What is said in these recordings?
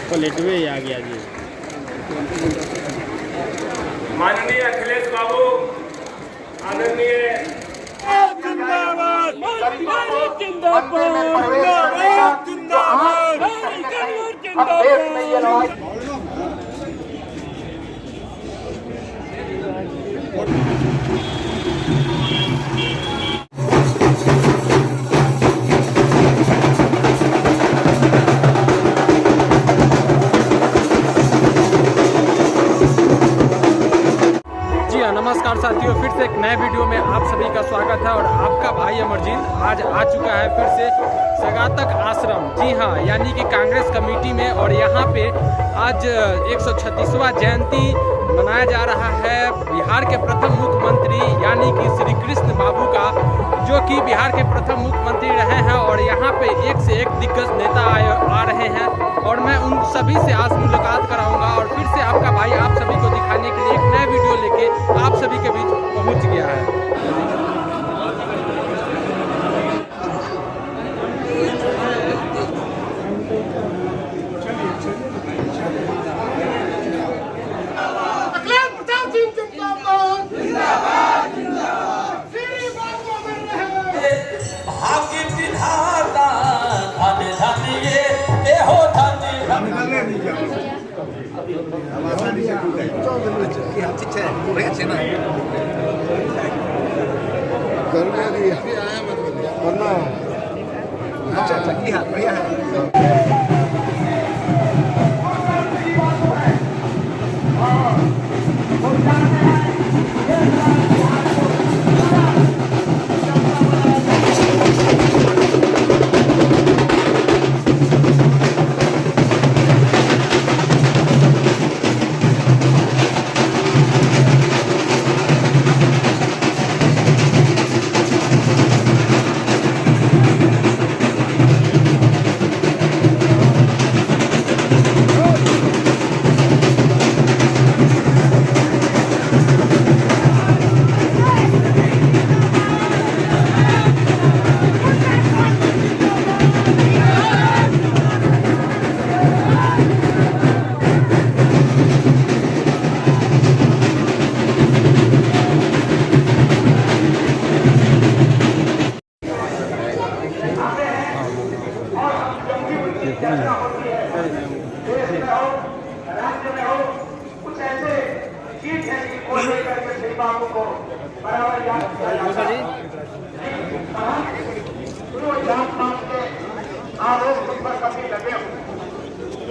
प्लेटवे ही आ गया जी। माननीय अखिलेश बाबू, आदरणीय जिंदाबाद जिंदाबाद जिंदाबाद। नमस्कार साथियों, फिर से एक नए वीडियो में आप सभी का स्वागत है। और आपका भाई अमरजीत आज आ चुका है फिर से सगातक आश्रम, जी हाँ, यानी कि कांग्रेस कमेटी में। और यहाँ पे आज 136वां जयंती मनाया जा रहा है बिहार के प्रथम मुख्यमंत्री यानी कि श्री कृष्ण बाबू का, जो कि बिहार के प्रथम मुख्यमंत्री रहे हैं। और यहाँ पे एक से एक दिग्गज नेता आ रहे हैं और मैं उन सभी से आज मुलाकात कराऊंगा। और फिर से आपका भाई आप सभी को दिखाने के लिए एक नया वीडियो लेके आप सभी के बीच पहुंच गया है।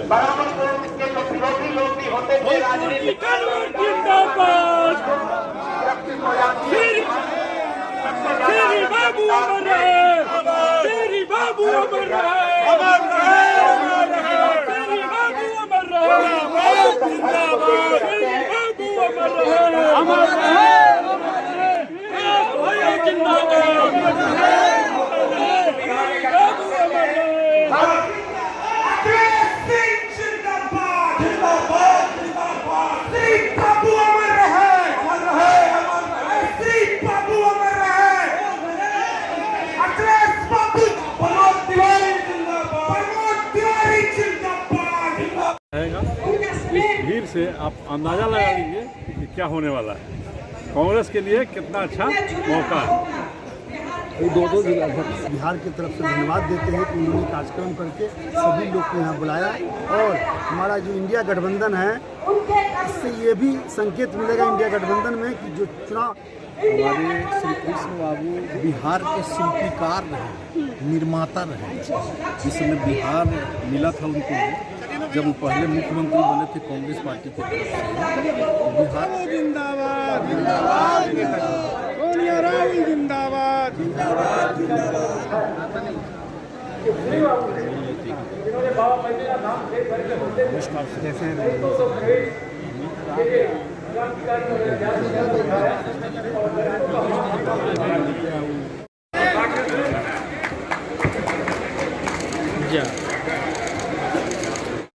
बराबर के जो विरोधी लोग भी होते थे राजनीतिक बाबू अमर रहे, तेरी बाबू अमर रहे, अमर रहे, अमर रहे, तेरी बाबू अमर रहे, जिंदाबाद, तेरी बाबू अमर रहे, अमर रहे, भैया जिंदाबाद, अमर रहे, बाबू अमर रहे। इस भीड़ से आप अंदाजा लगा लीजिए कि क्या होने वाला है। कांग्रेस के लिए कितना अच्छा मौका है। दो जिलाध्यक्ष बिहार की तरफ से धन्यवाद देते हैं कि उन्होंने कार्यक्रम करके सभी लोग को यहाँ बुलाया। और हमारा जो इंडिया गठबंधन है, इससे ये भी संकेत मिलेगा इंडिया गठबंधन में कि जो चुनाव हमारे श्री कृष्ण बाबू बिहार के शिल्पीकार रहे, निर्माता रहे। जिस समय बिहार मिला था उनको, जब वो पहले मुख्यमंत्री बने थे कांग्रेस पार्टी की तरफ से, बिहार जिंदाबाद जिंदाबाद, सोनिया राहुल जिंदाबाद जिंदाबाद जिंदाबाद।